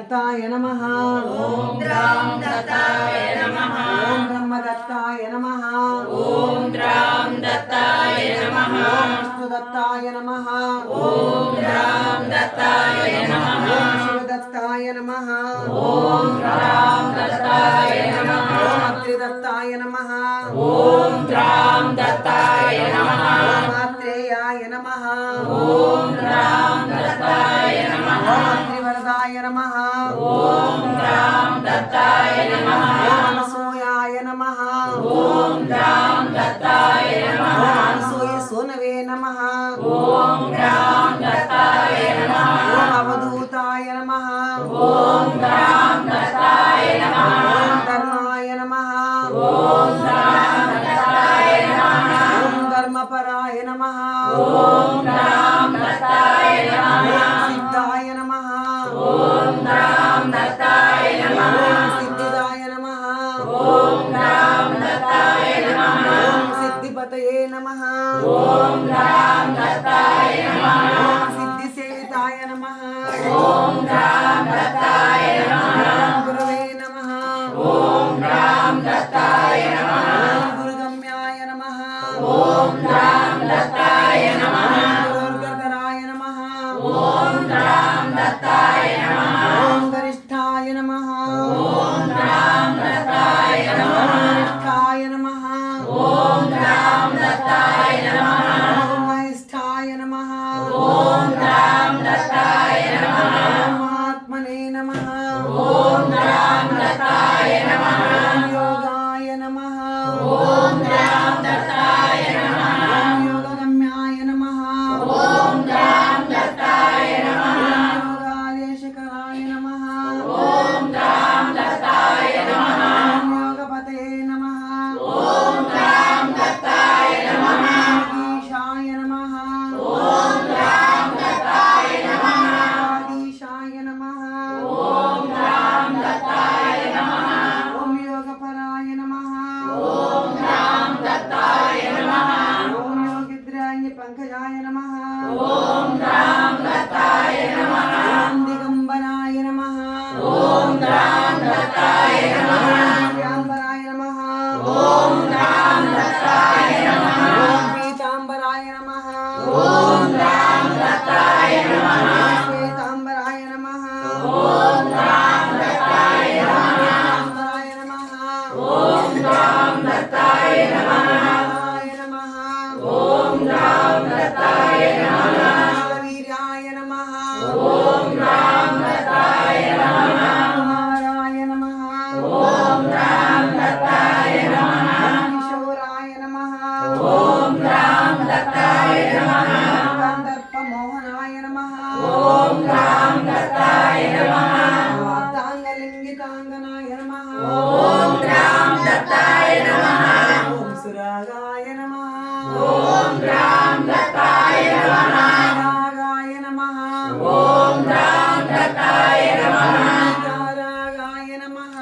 दत्ताय नमः ओम राम दत्ताय नमः ओम ब्रह्मदत्ताय नमः ओम राम दत्ताय नमः ओम विष्णुदत्ताय नमः ओम राम दत्ताय नमः ओम शिवदत्ताय नमः ओम राम दत्ताय नमः ओम अत्रिदत्ताय नमः ओम राम दत्ताय नमः ओम आत्रेयाय नमः ओम राम दत्ताय नमः ओम अत्रिवरदाय नमः ओम राम दत्ताय नमः ओम अनसूयाय नमः ओम राम दत्ताय नमः ओम अनसूय सोनवे नमः ओम राम दत्ताय नमः ओम अवधूताय नमः ओम राम दत्ताय नमः ओम धर्माय नमः ओम राम दत्ताय नमः ओम धर्मपराय नमः ओम राम दत्ताय नमः ओम सिद्धाय नमः ओम राम दत्ताय नमः ओम सिद्धिदाय नमः ओम राम दत्ताय नमः ओम सिद्धिपतये नमः ओम राम दत्ताय नमः ओम सिद्धिसेविताय नमः ओम राम दत्ताय नमः ओम गुरवे नमः ओम राम दत्ताय नमः ओम गुरुगम्याय नमः ओम राम दत्ताय नमः गुरुर्गधराय नमः ओम राम दत्ताय नमः ओम गरिष्ठाय नमः ओम राम दत्ताय नमः ओम वरिष्ठाय नमः ओम राम दत्ताय नमः ओम महिष्ठाय नमः ओम राम दत्ताय नमः ओम महात्मने नमः ओम राम दत्ताय नमः ओम योगाय नमः ओम राम दत्ताय नमः ओम योगगम्याय नमः ओम राम दत्ताय नमः ओम योगादेशकराय नमः ओम राम दत्ताय नमः ओम योगपतये नमः ओम राम दत्ताय नमः ईशाय नमः ओम राम दत्ताय नमः ईशाय नमः ओम राम दत्ताय नमः ओम योगपराय नमः ओम राम दत्ताय नमः ओम योगिद्राय पंकजाय नमः ओम राम दत्ताय नमः ओम दिगंबराय नमः ओम राम दत्ताय नमः दिव्यांबराय नमः ओम राम दत्ताय नमः ओम पीतांबराय नमः ओम राम दत्ताय नमः श्वेतांबराय नमः ओम राम दत्ताय नमः पीतांबराय नमः ओम राम दत्ताय नमः ओम राम दत्ताय नमः वीर्याय नमः ओम राम दत्ताय नमः कुमाराय नमः ओम राम दत्ताय नमः किशोराय नमः ओम राम दत्ताय नमः गंधर्पमोहनाय नमः ओम राम दत्ताय नमः तांगलिंगितांगनाय नमः ओम राम दत्ताय नमः ओम सुरागाय नमः ओम राम दत्ताय नमः रागाय नमः ओम राम दत्ताय नमः रागाय नमः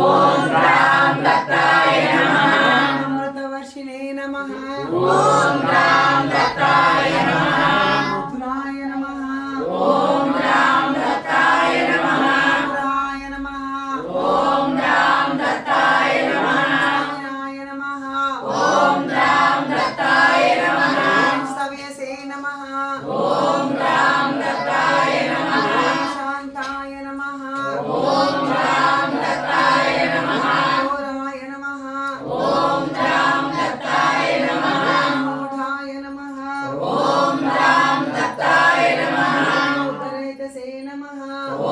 ओम राम दत्ताय नमः अमृतवर्षिणे नमः ओम राम दत्ताय नमः मथुराय नमः ओम राम दत्ताय नमः मथुराय नमः ओम राम दत्ताय नमः राय नमः ओम राम दत्ताय नमः सव्यसे नमः ओम राम दत्ताय नमः शांताय नमः ओम राम दत्ताय नमः घोराय नमः ओम राम दत्ताय नमः मूढाय नमः ओम राम दत्ताय नमः उत्तरेतसे नमः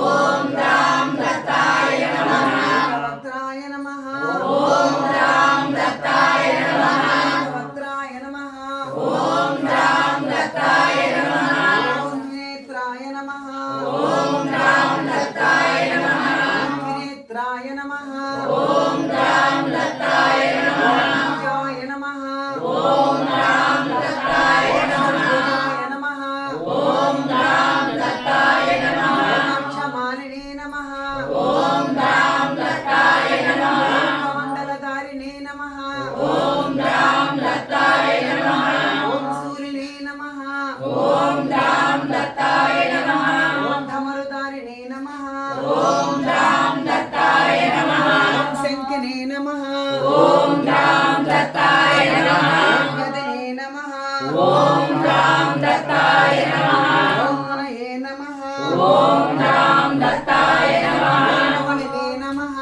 ओम राम दत्ताय नमः वक्त्राय नमः ओम राम दत्ताय नमः वक्त्राय नमः ओम राम दत्ताय नमः ओम नेत्राय नमः ओम राम दत्ताय नमः नेत्राय नमः ओम राम दत्ताय नमः जय नमः ओम राम दत्ताय नमः नमः ओम राम दत्ताय नमः क्षमालिने नमः ओम राम दत्ताय नमः कमण्डलधारिणे नमः ओम राम दत्ताय नमः ओम सूरिणे नमः ओम राम दत्ताय नमः ओम धमरुधारिणे नमः ओम ఓం రాం దత్తాయ నమః ఓం గణయే నమః ఓం రాం దత్తాయ నమః ఓమనిదే నమః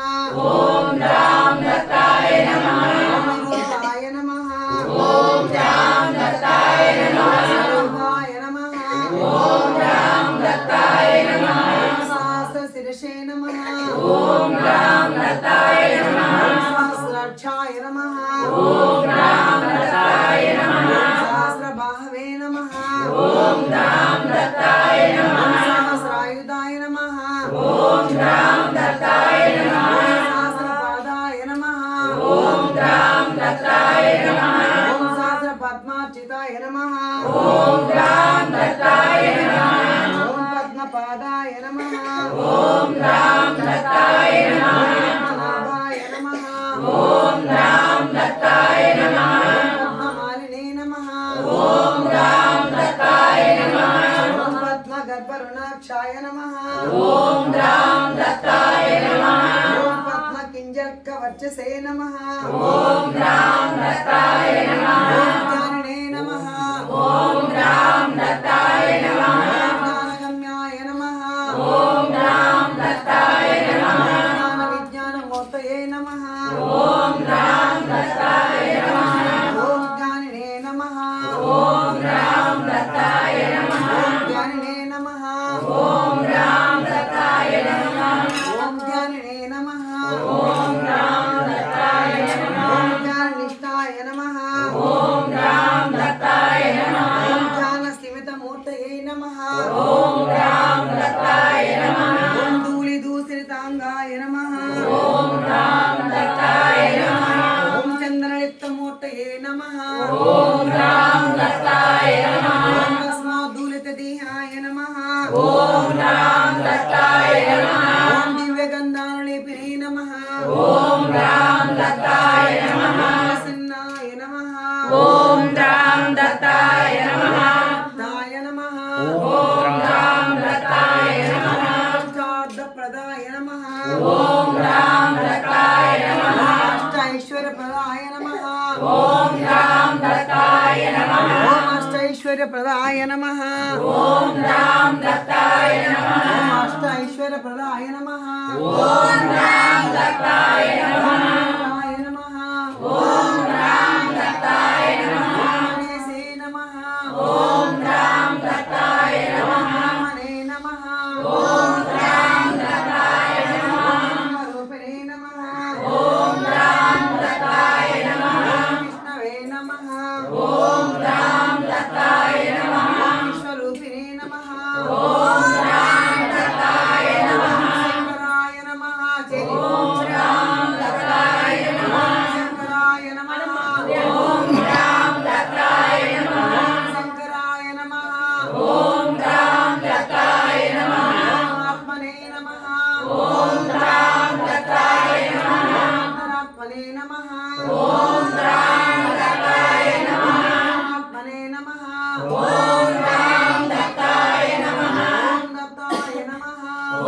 ఓం రాం దత్తాయ నమః ఓమరూపాయ నమః ఓం రాం దత్తాయ నమః స్వరూపాయ నమః ఓం రాం దత్తాయ నమః సహస్రశిరసే నమః ఓం రాం దత్తాయ నమః సహస్రాక్షాయ నమః ఓం రాం దత్తాయ నమః సహస్రబాహవే నమః ఓం రాం దత్తాయ నమః సహస్రాయుధాయ నమః ఓం రాం దత్తాయ నమః సహస్రపాదాయ నమః ఓం రాం దత్తాయ నమః ఓం సహస్రపద్మార్చితాయ నమః ఓం రాం దత్తాయ నమః ఓం పద్మపాదాయ నమః ఓం రాం దత్తాయ నమః పద్మనాభాయ నమః ఓం రాం దత్తాయ నమః పద్మమాలినే నమః ఓం రాం దత్తాయ నమః ఓం పద్మగర్భరుణాక్షాయ నమః ఓం రాం దత్తాయ నమః ఓం పద్మకింజర్కవర్చసే నమః ఓం రాం దత్తాయ నమః ఓం జ్ఞానినే నమః ఓం రాం దత్తాయ నమః జ్ఞానగమ్యాయ నమః ఓం రాం దత్తాయ నమః జ్ఞాన విజ్ఞానమూర్తయే నమః ఓం రాం దత్తాయ నమః ఓం జ్ఞానినే నమః ఓం రాం దత్తాయ నమః ఓం జ్ఞానినే నమః ఓం రాం దత్తాయ నమః ఓం జ్ఞానినే నమః ఓం రాం దత్తాయ నమః ఓం జ్ఞాననిష్టాయ నమః ఓం రాం దత్తాయ నమః ఓం జ్ఞానస్థిమితమూర్తయే నమః ఓం రాం దత్తాయ నమః ఓం ధూళిధూసరితాంగాయ నమః ఓం రాం దత్తాయ నమః ఓం చంద్రలిప్తమూర్తయే నమః ఓం రాం దత్తాయ నమః ఓం భస్మోద్ధూలితదేహాయ నమః ఓం రాం దత్తాయ నమః ఓం దివ్యగంధానులేపినే నమః ఓం రాం దత్తాయ నమః ప్రసన్నాయ నమః ఓం రాం దత్తాయ నమః దాయ నమః ఓం రాం దత్తాయ నమః అష్టార్థప్రదాయ నమః ఓం రాం దత్తాయ నమః అష్టైశ్వర్యప్రదాయ నమః ఓం రాం దత్తాయ నమః ఓం అష్టైశ్వర్యప్రదాయ నమః ఓం రాం దత్తాయ నమః ఓం అష్టైశ్వర్యప్రదాయ నమః ఓం రాం దత్తాయ నమః దాయ నమః ఓం రాం దత్తాయ నమః గణేశే నమః ఓం రాం దత్తాయ నమః బ్రహ్మణే నమః ఓం రాం దత్తాయ నమః రూపిణే నమః ఓం రాం దత్తాయ నమః విష్ణవే నమః ఓం రాం దత్తాయ నమః విశ్వరూపిణే నమః ఓం రాం దత్తాయ నమః శంకరాయ నమః ఓం రాం దత్తాయ నమః శంకరాయ నమః ఓం రాం దత్తాయ నమః శంకరాయ నమః ఓం రాం దత్తాయ నమః ఆత్మనే నమః ఓం రాం దత్తాయ నమః అంతరాత్మనే నమః ఓం రాం దత్తాయ నమః ఆత్మనే నమః ఓం రాం దత్తాయ నమః ఓం దత్తాయ నమః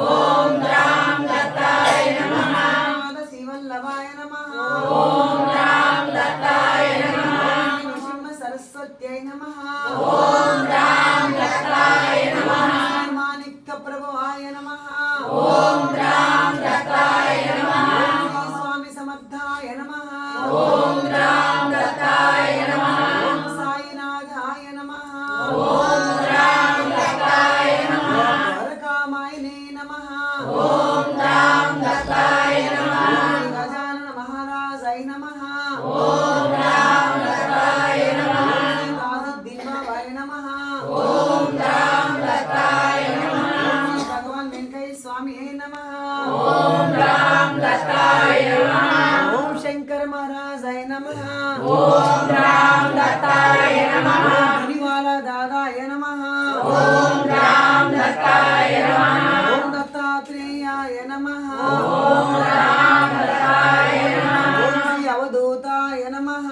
ఓం రాం దత్తాయ నమః శివల్లభాయ నమః ఓం రాం దత్తాయ నమః నృసింహ సరస్వత్యై నమః ఓం రాం దత్తాయ నమః మాణిక్య ప్రభువాయ నమః ఓం రాం దత్తాయ నమః శ్రీ స్వామి సమర్థాయ నమః ఓం రాం దత్తాయ నమః ఓం సాయినాథాయ నమః ఓం రాం దత్తాయ నమః ద్వారకామాయినే నమః ఓం రాం దత్తాయ నమః శ్రీ గజానన మహారాజాయ నమః ఓం రాం దత్తాయ నమః శ్రీ దాసుద్దీన్బాబాయ నమః ఓం రాం దత్తాయ నమః శ్రీ భగవాన్ వెంకయ్య స్వామి నమః ఓం రాం దత్తాయ నమః ఓం శంకర మహారాజాయ నమః ఓం రాం దత్తాయ నమః ధనివాల దాదాయ నమః ఓం రాం దత్తాయ నమః ఓం దత్తాత్రేయాయ నమః ఓం రాం దత్తాయ నమః ఓం శ్రీ అవధూతాయ నమః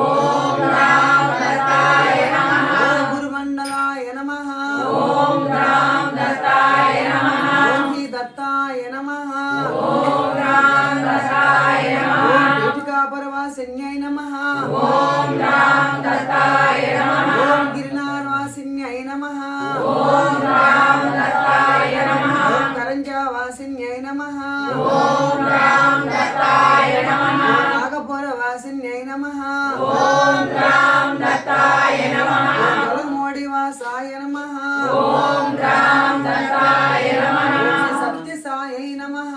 ఓం రాం దత్తాయ నమః ఓం గురుమండలాయ నమః ఓం రాం దత్తాయ నమః ఓం శ్రీ దత్తాయ నమః ఓం రాం దత్తాయ నమః ఓం పీఠికాపరవాసిన్యై నమః ఓం రాం దత్తాయ నమః ఓం వాసిన్యై నమః ఓం రామ్ దత్తాయ నమః ఓం కరంజా వాసిన్యై నమః ఓం రామ్ దత్తాయ నమః ఓం నాగపుర వాసిన్యై నమః ఓం రామ్ దత్తాయ నమః ఓం తొలమోడి వాసాయ నమః ఓం రామ్ దత్తాయ నమః ఓం శ్రీ సత్య సాయై నమః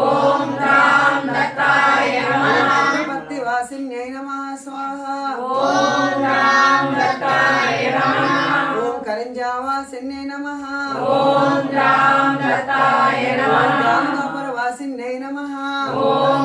ఓం రామ్ దత్తాయ నమః భక్తి వాసిన్యై నమః స్వాహ ఓం రామ్ దత్తాయ నమః ఓం కరంజా వాసిన్యై నమః ఓం రామ్ దత్తాయ నమః నాగపుర వాసిన్యై నమః ఓం